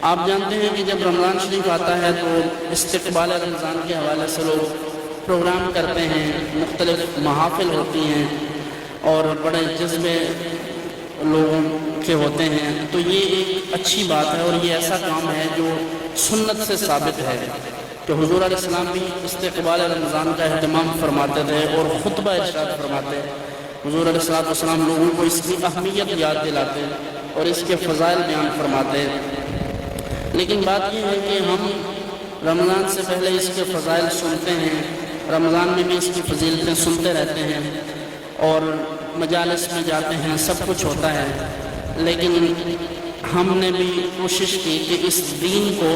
آپ جانتے ہیں کہ جب رمضان شریف آتا ہے تو استقبال رمضان کے حوالے سے لوگ پروگرام کرتے ہیں، مختلف محافل ہوتی ہیں اور بڑے جذبے لوگوں کے ہوتے ہیں. تو یہ ایک اچھی بات ہے اور یہ ایسا کام ہے جو سنت سے ثابت ہے کہ حضور علیہ السلام بھی استقبال رمضان کا اہتمام فرماتے تھے اور خطبہ ارشاد فرماتے. حضور علیہ السلام لوگوں کو اس کی اہمیت یاد دلاتے اور اس کے فضائل بیان فرماتے. لیکن بات یہ ہے کہ ہم رمضان سے پہلے اس کے فضائل سنتے ہیں، رمضان میں بھی اس کی فضیلتیں سنتے رہتے ہیں اور مجالس میں جاتے ہیں، سب کچھ ہوتا ہے. لیکن ہم نے بھی کوشش کی کہ اس دین کو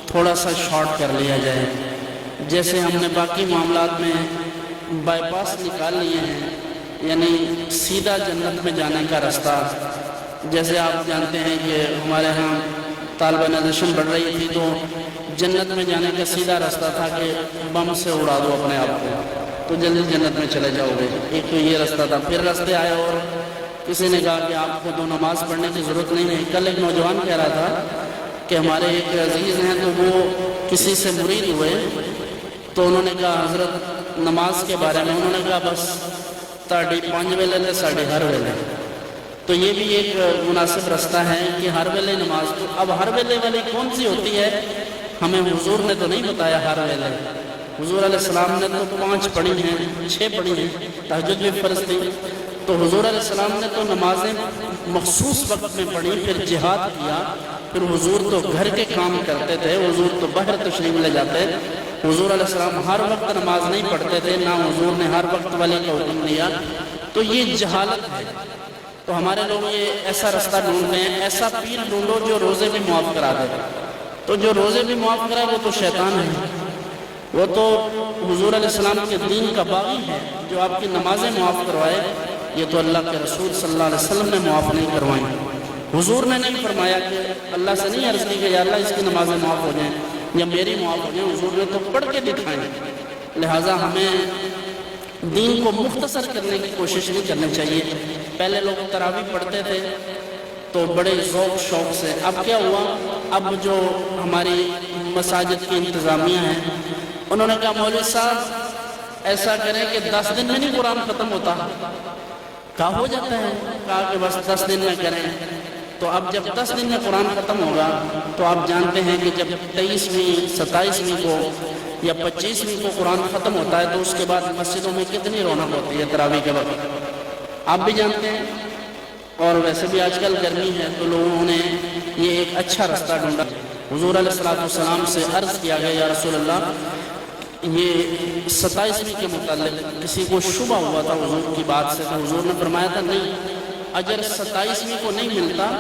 تھوڑا سا شارٹ کر لیا جائے. جیسے ہم نے باقی معاملات میں بائی پاس نکال لیے ہیں، یعنی سیدھا جنت میں جانے کا رستہ. جیسے آپ جانتے ہیں کہ ہمارے ہاں طالبہ نشن بڑھ رہی تھی تو جنت میں جانے کا سیدھا راستہ تھا کہ بم سے اڑا دو اپنے آپ کو تو جلدی جنت میں چلے جاؤ گے. ایک تو یہ راستہ تھا. پھر راستے آئے اور کسی نے کہا کہ آپ کو تو نماز پڑھنے کی ضرورت نہیں ہے. کل ایک نوجوان کہہ رہا تھا کہ ہمارے ایک عزیز ہیں تو وہ کسی سے مرید ہوئے تو انہوں نے کہا حضرت نماز کے بارے میں، انہوں نے کہا بس تاڑی 5 ویلے لے ساڑھے ہر ویلے. تو یہ بھی ایک مناسب راستہ ہے کہ ہر ویلے نماز. تو اب ہر ویلے والی کون سی ہوتی ہے ہمیں حضور نے تو نہیں بتایا. ہر ویلے حضور علیہ السلام نے تو 5 پڑھی ہیں، 6 پڑھی ہیں، تہجد بھی فرض تھی. تو حضور علیہ السلام نے تو نمازیں مخصوص وقت میں پڑھی، پھر جہاد کیا. پھر حضور تو گھر کے کام کرتے تھے، حضور تو باہر تشریف لے جاتے. حضور علیہ السلام ہر وقت نماز نہیں پڑھتے تھے، نہ حضور نے ہر وقت والی کا حکم دیا. تو یہ جہالت ہے. تو ہمارے لوگ یہ ایسا راستہ ڈھونڈتے ہیں، ایسا پیر ڈھونڈو جو روزے بھی معاف کرا دے. تو جو روزے بھی معاف کرائے وہ تو شیطان ہے، وہ تو حضور علیہ السلام کے دین کا باغی ہے. جو آپ کی نمازیں معاف کروائے یہ تو اللہ کے رسول صلی اللہ علیہ وسلم نے معاف نہیں کروائیں. حضور نے نہیں فرمایا کہ اللہ سے نہیں عرض کی کہ یا اللہ اس کی نمازیں معاف ہو جائیں یا میری معاف ہو جائیں. حضور نے تو پڑھ کے دکھائیں. لہٰذا ہمیں دین کو مختصر کرنے کی کوشش نہیں کرنی چاہیے. پہلے لوگ تراویح پڑھتے تھے تو بڑے ذوق شوق سے. اب کیا ہوا، اب جو ہماری مساجد کی انتظامیہ ہیں انہوں نے کہا مولوی صاحب ایسا کریں کہ 10 دن میں نہیں قرآن ختم ہوتا. کہا ہو جاتا ہے، کہا کہ بس 10 دن میں کریں. تو اب جب 10 دن میں قرآن ختم ہوگا تو آپ جانتے ہیں کہ جب 23ویں 27ویں کو یا 25ویں کو قرآن ختم ہوتا ہے تو اس کے بعد مسجدوں میں کتنی رونق ہوتی ہے تراویح کے وقت، آپ بھی جانتے ہیں. اور ویسے بھی آج کل گرمی ہے تو لوگوں نے یہ ایک اچھا راستہ ڈھونڈا. حضور علیہ السلام سے عرض کیا گیا یا رسول اللہ یہ 27ویں کے متعلق کسی کو شبہ ہوا تھا حضور کی بات سے. تو حضور نے فرمایا تھا نہیں، اجر 27ویں کو نہیں ملتا،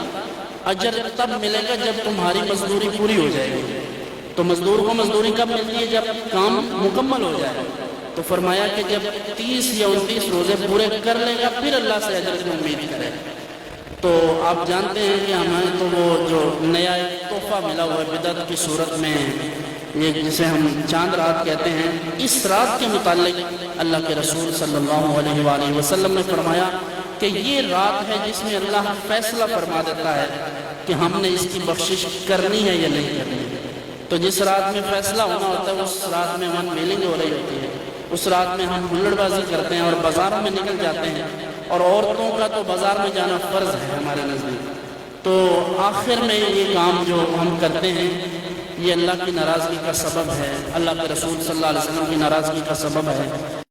اجر تب ملے گا جب تمہاری مزدوری پوری ہو جائے گی. تو مزدور کو مزدوری کب ملتی ہے؟ جب کام مکمل ہو جائے. تو فرمایا کہ جب 30 یا 29 روزے پورے کر لے گا پھر اللہ سے اجر کی امید کرے. تو آپ جانتے ہیں کہ ہمیں تو وہ جو نیا تحفہ ملا ہوا ہے بدعت کی صورت میں، یہ جسے ہم چاند رات کہتے ہیں، اس رات کے متعلق اللہ کے رسول صلی اللہ علیہ وآلہ وسلم نے فرمایا کہ یہ رات ہے جس میں اللہ فیصلہ فرما دیتا ہے کہ ہم نے اس کی بخشش کرنی ہے یا نہیں کرنی. تو جس رات میں فیصلہ ہونا ہوتا ہے اس رات میں ہم میلنگ ہو رہی ہوتی ہے، اس رات میں ہم ہلڑ بازی کرتے ہیں اور بازاروں میں نکل جاتے ہیں. اور عورتوں کا تو بازار میں جانا فرض ہے ہمارے نزدیک. تو آخر میں یہ کام جو ہم کرتے ہیں یہ اللہ کی ناراضگی کا سبب ہے، اللہ کے رسول صلی اللہ علیہ وسلم کی ناراضگی کا سبب ہے.